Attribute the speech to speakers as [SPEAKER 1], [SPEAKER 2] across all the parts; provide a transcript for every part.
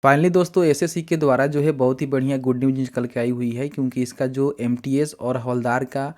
[SPEAKER 1] Finally दोस्तों SSC के द्वारा जो है बहुत ही बढ़िया गुड न्यूज़ निकल के आई हुई है, क्योंकि इसका जो एमटीएस और हवलदार का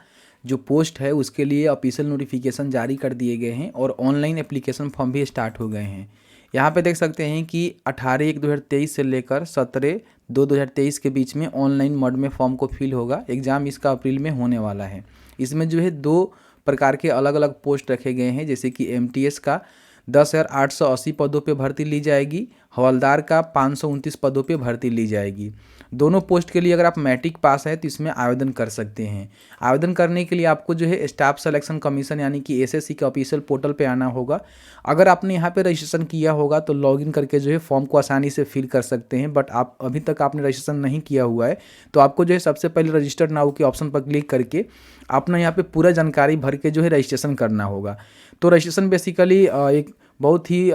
[SPEAKER 1] जो पोस्ट है उसके लिए ऑफिशियल नोटिफिकेशन जारी कर दिए गए हैं और ऑनलाइन एप्लीकेशन फॉर्म भी स्टार्ट हो गए हैं। यहाँ पे देख सकते हैं कि 18/1/2023 से लेकर 17/2/2023 के बीच में ऑनलाइन मोड में फॉर्म को फिल होगा। एग्ज़ाम इसका अप्रैल में होने वाला है। इसमें जो है 2 प्रकार के अलग अलग पोस्ट रखे गए हैं, जैसे कि एमटीएस का 10,880 पदों पे भर्ती ली जाएगी, हवलदार का 529 पदों पे भर्ती ली जाएगी। दोनों पोस्ट के लिए अगर आप मैट्रिक पास है तो इसमें आवेदन कर सकते हैं। आवेदन करने के लिए आपको जो है स्टाफ सिलेक्शन कमीशन यानी कि एसएससी के ऑफिशियल पोर्टल पे आना होगा। अगर आपने यहाँ पे रजिस्ट्रेशन किया होगा तो लॉगिन करके जो है फॉर्म को आसानी से फिल कर सकते हैं। बट आप अभी तक आपने रजिस्ट्रेशन नहीं किया हुआ है तो आपको जो है सबसे पहले रजिस्टर्ड नाउ के ऑप्शन पर क्लिक करके अपना यहाँ पे पूरा जानकारी भर के जो है रजिस्ट्रेशन करना होगा। तो रजिस्ट्रेशन बेसिकली एक बहुत ही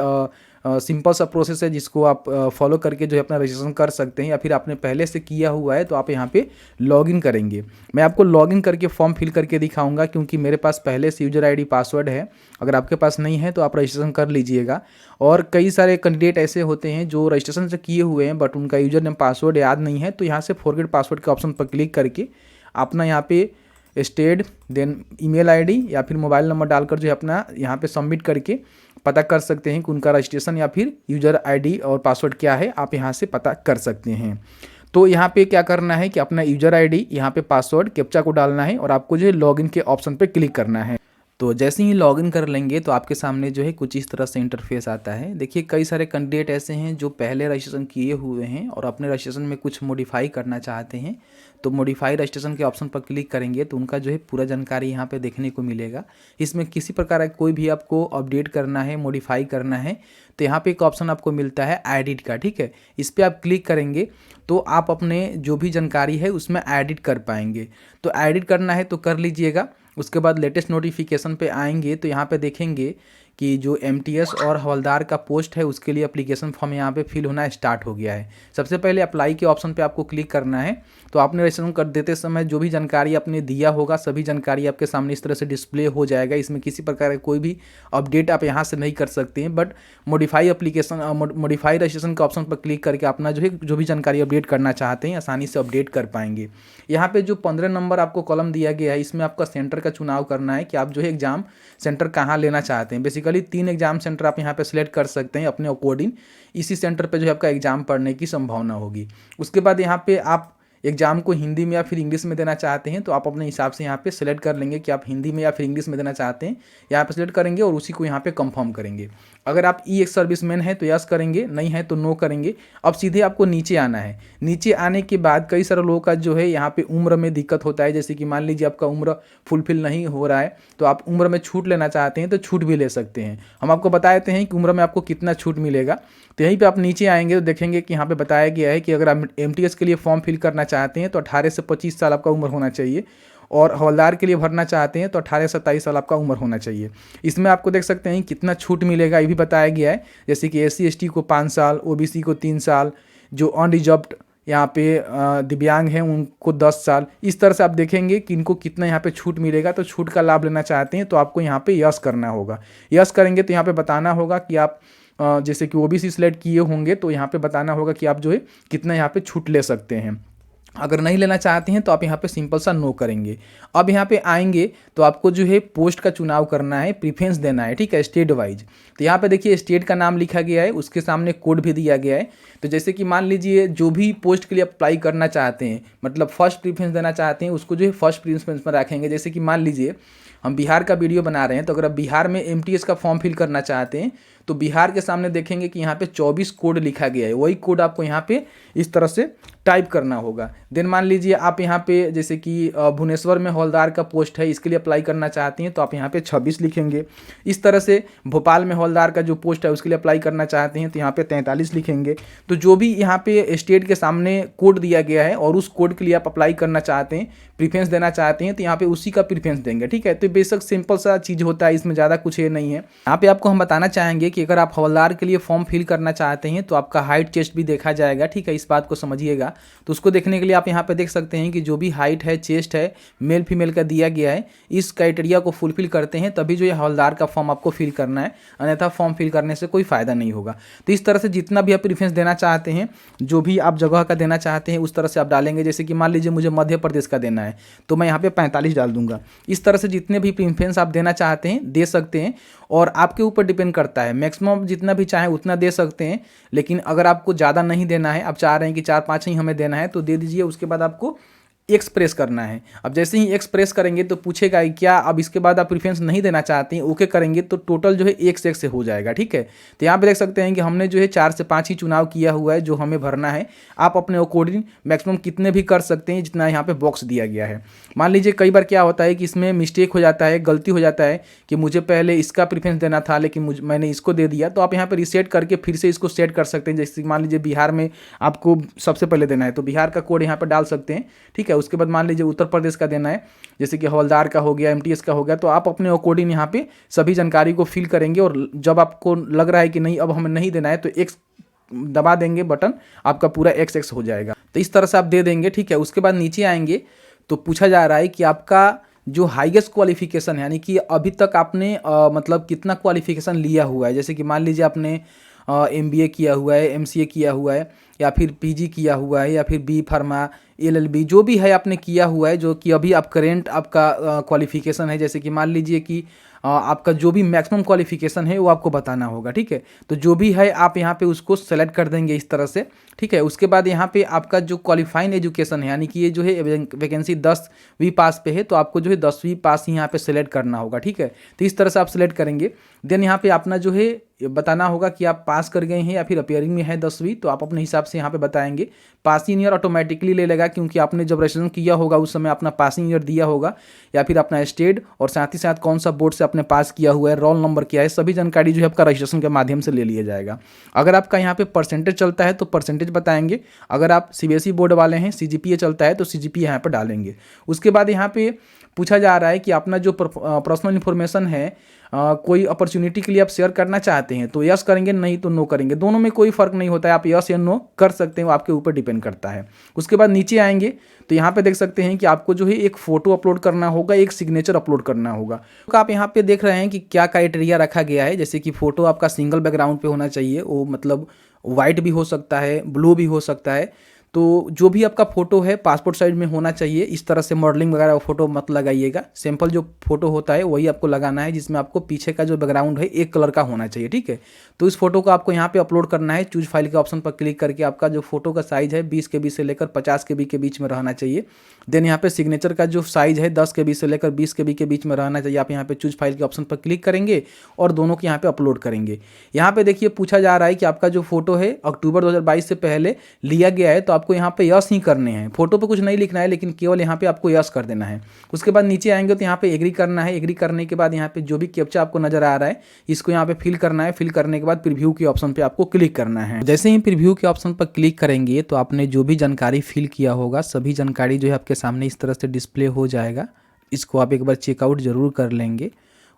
[SPEAKER 1] सिंपल सा प्रोसेस है जिसको आप फॉलो करके जो है अपना रजिस्ट्रेशन कर सकते हैं, या फिर आपने पहले से किया हुआ है तो आप यहाँ पे लॉगिन करेंगे। मैं आपको लॉगिन करके फॉर्म फिल करके दिखाऊंगा, क्योंकि मेरे पास पहले से यूजर आईडी पासवर्ड है। अगर आपके पास नहीं है तो आप रजिस्ट्रेशन कर लीजिएगा। और कई सारे कैंडिडेट ऐसे होते हैं जो रजिस्ट्रेशन से किए हुए हैं बट उनका यूजर नेम पासवर्ड याद नहीं है, तो यहाँ से फॉरगेट पासवर्ड के ऑप्शन पर क्लिक करके अपना यहाँ पे स्टेट देन ईमेल आईडी या फिर मोबाइल नंबर डालकर जो है अपना यहाँ पे सबमिट करके पता कर सकते हैं कि उनका रजिस्ट्रेशन या फिर यूज़र आईडी और पासवर्ड क्या है, आप यहाँ से पता कर सकते हैं। तो यहाँ पे क्या करना है कि अपना यूज़र आईडी, यहाँ पे पासवर्ड, कैप्चा को डालना है और आपको जो है लॉगिन के ऑप्शन पे क्लिक करना है। तो जैसे ही लॉगिन कर लेंगे तो आपके सामने जो है कुछ इस तरह से इंटरफेस आता है। देखिए कई सारे कैंडिडेट ऐसे हैं जो पहले रजिस्ट्रेशन किए हुए हैं और अपने रजिस्ट्रेशन में कुछ मॉडिफाई करना चाहते हैं। तो मॉडिफाई रजिस्ट्रेशन के ऑप्शन पर क्लिक करेंगे तो उनका जो है पूरा जानकारी यहाँ पे देखने को मिलेगा। इसमें किसी प्रकार का कोई भी आपको अपडेट करना है, मॉडिफाई करना है तो यहाँ पे एक ऑप्शन आपको मिलता है एडिट का, ठीक है। इस पर आप क्लिक करेंगे तो आप अपने जो भी जानकारी है उसमें एडिट कर पाएंगे। तो एडिट करना है तो कर लीजिएगा। उसके बाद लेटेस्ट नोटिफिकेशन पे आएंगे तो यहाँ पे देखेंगे कि जो एमटीएस और हवलदार का पोस्ट है उसके लिए एप्लीकेशन फॉर्म यहाँ पे फिल होना स्टार्ट हो गया है। सबसे पहले अप्लाई के ऑप्शन पे आपको क्लिक करना है। तो आपने रजिस्ट्रेशन कर देते समय जो भी जानकारी आपने दिया होगा सभी जानकारी आपके सामने इस तरह से डिस्प्ले हो जाएगा। इसमें किसी प्रकार का कोई भी अपडेट आप यहाँ से नहीं कर सकते हैं, बट मॉडिफाई रजिस्ट्रेशन के ऑप्शन पर क्लिक करके अपना जो है जो भी जानकारी अपडेट करना चाहते हैं आसानी से अपडेट कर पाएंगे। यहाँ पे जो 15 नंबर आपको कॉलम दिया गया है इसमें आपका सेंटर का चुनाव करना है कि आप जो है एग्जाम सेंटर कहाँ लेना चाहते हैं। बेसिकली 3 एग्जाम सेंटर आप यहाँ पे सिलेक्ट कर सकते हैं अपने अकॉर्डिंग। इसी सेंटर पे जो है आपका एग्जाम पढ़ने की संभावना होगी। उसके बाद यहाँ पे आप एग्जाम को हिंदी में या फिर इंग्लिश में देना चाहते हैं तो आप अपने हिसाब से यहाँ पे सिलेक्ट कर लेंगे कि आप हिंदी में या फिर इंग्लिश में देना चाहते हैं। यहाँ पे सिलेक्ट करेंगे और उसी को यहाँ पे कंफर्म करेंगे। अगर आप ई एक्स सर्विसमैन है तो यस करेंगे, नहीं है तो नो करेंगे। अब सीधे आपको नीचे आना है। नीचे आने के बाद कई सारे लोगों का जो है यहाँ पे उम्र में दिक्कत होता है, जैसे कि मान लीजिए आपका उम्र फुलफिल नहीं हो रहा है तो आप उम्र में छूट लेना चाहते हैं तो छूट भी ले सकते हैं। हम आपको बता देते हैं कि उम्र में आपको कितना छूट मिलेगा। तो यहीं पे आप नीचे आएंगे तो देखेंगे कि यहाँ पे बताया गया है कि अगर आप एमटीएस के लिए फॉर्म फिल करना चाहते हैं तो 18 से 25 साल आपका उम्र होना चाहिए, और हवलदार के लिए भरना चाहते हैं तो 18 से 27 साल आपका उम्र होना चाहिए। इसमें आपको देख सकते हैं कितना छूट मिलेगा ये भी बताया गया है, जैसे कि एससी एसटी को 5 साल, ओबीसी को 3 साल, जो अनरिजर्व्ड यहाँ पे दिव्यांग हैं उनको 10 साल। इस तरह से आप देखेंगे कि इनको कितना यहाँ पे छूट मिलेगा। तो छूट का लाभ लेना चाहते हैं तो आपको यहाँ पे यस करना होगा। यस करेंगे तो यहाँ पे बताना होगा कि आप जैसे कि ओबीसी सिलेक्ट किए होंगे तो यहाँ पे बताना होगा कि आप जो है कितना यहाँ पे छूट ले सकते हैं। अगर नहीं लेना चाहते हैं तो आप यहाँ पे सिंपल सा नो करेंगे। अब यहाँ पे आएंगे तो आपको जो है पोस्ट का चुनाव करना है, प्रीफरेंस देना है, ठीक है, स्टेट वाइज। तो यहाँ पे देखिए स्टेट का नाम लिखा गया है, उसके सामने कोड भी दिया गया है। तो जैसे कि मान लीजिए जो भी पोस्ट के लिए अप्लाई करना चाहते हैं, मतलब फर्स्ट प्रीफरेंस देना चाहते हैं, उसको जो है फर्स्ट प्रीफरेंस में रखेंगे। जैसे कि मान लीजिए हम बिहार का वीडियो बना रहे हैं तो अगर आप बिहार में एमटीएस का फॉर्म फिल करना चाहते हैं तो बिहार के सामने देखेंगे कि यहाँ पे 24 कोड लिखा गया है। वही कोड आपको यहाँ पे इस तरह से टाइप करना होगा। देन मान लीजिए आप यहाँ पे जैसे कि भुवनेश्वर में हवलदार का पोस्ट है, इसके लिए अप्लाई करना चाहते हैं तो आप यहाँ पे 26 लिखेंगे। इस तरह से भोपाल में हवलदार का जो पोस्ट है उसके लिए अप्लाई करना चाहते हैं तो यहाँ पे 43 लिखेंगे। तो जो भी यहाँ पे स्टेट के सामने कोड दिया गया है और उस कोड के लिए आप अप्लाई करना चाहते हैं, प्रीफरेंस देना चाहते हैं तो यहाँ पे उसी का प्रीफरेंस देंगे, ठीक है। तो बेसिक सिंपल सा चीज़ होता है, इसमें ज़्यादा कुछ ये नहीं है। यहाँ पे आपको हम बताना चाहेंगे कि अगर आप हवलदार के लिए फॉर्म फिल करना चाहते हैं तो आपका हाइट चेस्ट भी देखा जाएगा, ठीक है, इस बात को समझिएगा। तो उसको देखने के लिए आप यहाँ पे देख सकते हैं कि जो भी हाइट है, चेस्ट है, मेल फीमेल का दिया गया है, इस क्राइटेरिया को फुलफिल करते हैं तभी जो ये हवलदार का फॉर्म आपको फिल करना है, अन्यथा फॉर्म फिल करने से कोई फ़ायदा नहीं होगा। तो इस तरह से जितना भी आप प्रेफरेंस देना चाहते हैं, जो भी आप जगह का देना चाहते हैं उस तरह से आप डालेंगे। जैसे कि मान लीजिए मुझे मध्य प्रदेश का देना है तो मैं यहाँ पे 45 डाल दूंगा। इस तरह से जितने भी प्रेफरेंस आप देना चाहते हैं दे सकते हैं, और आपके ऊपर डिपेंड करता है। मैक्सिमम जितना भी चाहें उतना दे सकते हैं, लेकिन अगर आपको ज़्यादा नहीं देना है, आप चाह रहे हैं कि 4-5 ही हमें देना है तो दे दीजिए। उसके बाद आपको एक्स प्रेस करना है। अब जैसे ही एक्स प्रेस करेंगे तो पूछेगा कि क्या अब इसके बाद आप प्रेफरेंस नहीं देना चाहते हैं, ओके करेंगे तो टोटल जो है एक से हो जाएगा, ठीक है। तो यहाँ पे देख सकते हैं कि हमने जो है 4 से 5 ही चुनाव किया हुआ है जो हमें भरना है। आप अपने अकॉर्डिंग मैक्सिमम कितने भी कर सकते हैं जितना यहाँ पे बॉक्स दिया गया है। मान लीजिए कई बार क्या होता है कि इसमें मिस्टेक हो जाता है, गलती हो जाता है कि मुझे पहले इसका प्रेफरेंस देना था लेकिन मैंने इसको दे दिया, तो आप यहाँ पर रिसेट करके फिर से इसको सेट कर सकते हैं। जैसे मान लीजिए बिहार में आपको सबसे पहले देना है तो बिहार का कोड यहाँ पर डाल सकते हैं, ठीक है। उसके बाद मान लीजिए उत्तर प्रदेश का देना है, जैसे कि हवलदार का हो गया, एमटीएस का हो गया, तो आप अपने अकॉर्डिंग यहाँ पे सभी जानकारी को फिल करेंगे। और जब आपको लग रहा है कि नहीं अब हमें नहीं देना है तो एक्स दबा देंगे बटन, आपका पूरा एक्स हो जाएगा। तो इस तरह से आप दे देंगे, ठीक है। उसके बाद नीचे आएंगे तो पूछा जा रहा है कि आपका जो हाईएस्ट क्वालिफिकेशन है, यानी कि अभी तक आपने मतलब कितना क्वालिफिकेशन लिया हुआ है। जैसे कि मान लीजिए आपने एमबीए किया हुआ है, एमसीए किया हुआ है, या फिर पीजी किया हुआ है, या फिर बी फार्मा, एलएलबी, जो भी है आपने किया हुआ है, जो कि अभी आप करेंट आपका क्वालिफिकेशन है। जैसे कि मान लीजिए कि आपका जो भी मैक्सिमम क्वालिफिकेशन है वो आपको बताना होगा, ठीक है। तो जो भी है आप यहाँ पे उसको सेलेक्ट कर देंगे इस तरह से, ठीक है। उसके बाद यहाँ पे आपका जो क्वालिफाइंग एजुकेशन है, यानी कि ये जो है वैकेंसी 10वीं पास पे है तो आपको जो है 10वीं पास ही यहाँ पे सेलेक्ट करना होगा, ठीक है। तो इस तरह से आप सेलेक्ट करेंगे। देन यहाँ पे अपना जो है बताना होगा कि आप पास कर गए हैं या फिर अपियरिंग में है 10वीं, तो आप अपने हिसाब से यहाँ पे बताएंगे। पासिंग ईयर ऑटोमेटिकली ले लेगा क्योंकि आपने जब रजिस्ट्रेशन किया होगा उस समय अपना पासिंग ईयर दिया होगा, या फिर अपना स्टेट और साथ ही साथ कौन सा बोर्ड से आपने पास किया हुआ है, रोल नंबर क्या है, सभी जानकारी जो है आपका रजिस्ट्रेशन के माध्यम से ले लिया जाएगा। अगर आपका यहाँ पे परसेंटेज चलता है तो परसेंटेज बताएंगे। अगर आप सीबीएसई बोर्ड वाले हैं, सीजीपीए चलता है तो सीजीपीए यहाँ पर डालेंगे। उसके बाद यहाँ पे पूछा जा रहा है कि अपना जो पर्सनल इन्फॉर्मेशन है कोई अपॉर्चुनिटी के लिए आप शेयर करना चाहते हैं तो यस करेंगे, नहीं तो नो करेंगे। दोनों में कोई फर्क नहीं होता है, आप यस या नो कर सकते हैं, वो आपके ऊपर डिपेंड करता है। उसके बाद नीचे आएंगे तो यहाँ पे देख सकते हैं कि आपको जो है एक फ़ोटो अपलोड करना होगा, एक सिग्नेचर अपलोड करना होगा। तो आप यहाँ पे देख रहे हैं कि क्या क्राइटेरिया रखा गया है। जैसे कि फ़ोटो आपका सिंगल बैकग्राउंड पे होना चाहिए, वो मतलब वाइट भी हो सकता है, ब्लू भी हो सकता है। तो जो भी आपका फ़ोटो है पासपोर्ट साइज में होना चाहिए। इस तरह से मॉडलिंग वगैरह फ़ोटो मत लगाइएगा, सिंपल जो फोटो होता है वही आपको लगाना है, जिसमें आपको पीछे का जो बैकग्राउंड है एक कलर का होना चाहिए, ठीक है। तो इस फोटो को आपको यहाँ पे अपलोड करना है। चूज फाइल के ऑप्शन पर क्लिक करके आपका जो फोटो का साइज़ है 20 KB से लेकर 50 KB के बीच में रहना चाहिए। देन यहाँ पे सिग्नेचर का जो साइज़ है 10 KB से लेकर 20 KB के बीच में रहना चाहिए। आप यहाँ पे चूज फाइल के ऑप्शन पर क्लिक करेंगे और दोनों को यहाँ पे अपलोड करेंगे। यहाँ पे देखिए पूछा जा रहा है कि आपका जो फोटो है अक्टूबर 2022 से पहले लिया गया है, तो आपको यहाँ पे यस ही करने हैं। फोटो पे कुछ नहीं लिखना है, लेकिन केवल यहाँ पे आपको यस कर देना है। उसके बाद नीचे आएंगे तो यहाँ पे एग्री करना है। एग्री करने के बाद यहाँ पे जो भी कैप्चा आपको नजर आ रहा है इसको यहाँ पे फिल करना है। फिल करने के बाद प्रीव्यू के ऑप्शन पे आपको क्लिक करना है। जैसे ही प्रीव्यू के ऑप्शन पर क्लिक करेंगे तो आपने जो भी जानकारी फिल किया होगा सभी जानकारी जो है आपके सामने इस तरह से डिस्प्ले हो जाएगा। इसको आप एक बार चेकआउट जरूर कर लेंगे।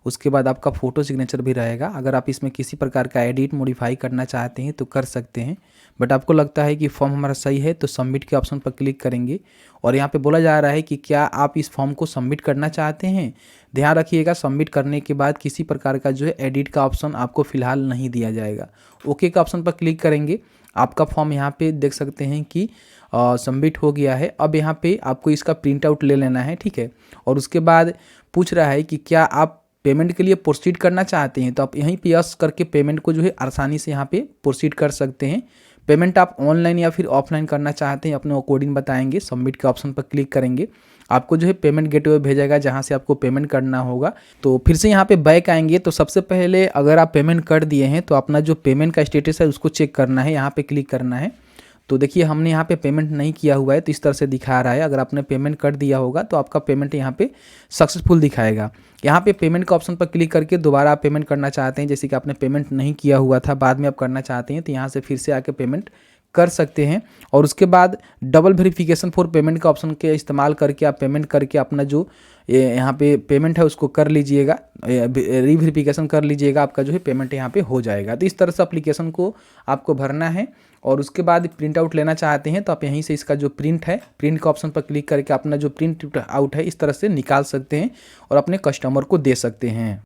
[SPEAKER 1] उसके बाद आपका फ़ोटो सिग्नेचर भी रहेगा। अगर आप इसमें किसी प्रकार का एडिट मॉडिफाई करना चाहते हैं तो कर सकते हैं, बट आपको लगता है कि फॉर्म हमारा सही है तो सबमिट के ऑप्शन पर क्लिक करेंगे। और यहाँ पे बोला जा रहा है कि क्या आप इस फॉर्म को सबमिट करना चाहते हैं। ध्यान रखिएगा, सबमिट करने के बाद किसी प्रकार का जो है एडिट का ऑप्शन आपको फ़िलहाल नहीं दिया जाएगा। ओके का ऑप्शन पर क्लिक करेंगे। आपका फॉर्म यहाँ पे देख सकते हैं कि सबमिट हो गया है। अब यहाँ पे आपको इसका प्रिंट आउट ले लेना है, ठीक है। और उसके बाद पूछ रहा है कि क्या आप पेमेंट के लिए प्रोसीड करना चाहते हैं, तो आप यहीं पे यस करके पेमेंट को जो है आसानी से यहाँ पे प्रोसीड कर सकते हैं। पेमेंट आप ऑनलाइन या फिर ऑफलाइन करना चाहते हैं अपने अकॉर्डिंग बताएंगे। सबमिट के ऑप्शन पर क्लिक करेंगे, आपको जो है पेमेंट गेटवे भेजेगा जहाँ से आपको पेमेंट करना होगा। तो फिर से यहाँ पे बैक आएंगे तो सबसे पहले अगर आप पेमेंट कर दिए हैं तो अपना जो पेमेंट का स्टेटस है उसको चेक करना है, यहाँ पे क्लिक करना है। तो देखिए हमने यहाँ पे पेमेंट नहीं किया हुआ है तो इस तरह से दिखा रहा है। अगर आपने पेमेंट कर दिया होगा तो आपका पेमेंट यहाँ पे सक्सेसफुल दिखाएगा। यहाँ पे पेमेंट का ऑप्शन पर क्लिक करके दोबारा आप पेमेंट करना चाहते हैं, जैसे कि आपने पेमेंट नहीं किया हुआ था बाद में आप करना चाहते हैं, तो यहाँ से फिर से आके पेमेंट कर सकते हैं। और उसके बाद डबल वेरिफिकेशन फॉर पेमेंट का ऑप्शन के इस्तेमाल करके आप पेमेंट करके अपना जो यहाँ पे पेमेंट है उसको कर लीजिएगा, रीवेरिफिकेशन कर लीजिएगा, आपका जो है पेमेंट यहाँ पे हो जाएगा। तो इस तरह से एप्लीकेशन को आपको भरना है। और उसके बाद प्रिंट आउट लेना चाहते हैं तो आप यहीं से इसका जो प्रिंट है, प्रिंट का ऑप्शन पर क्लिक करके अपना जो प्रिंट आउट है इस तरह से निकाल सकते हैं और अपने कस्टमर को दे सकते हैं।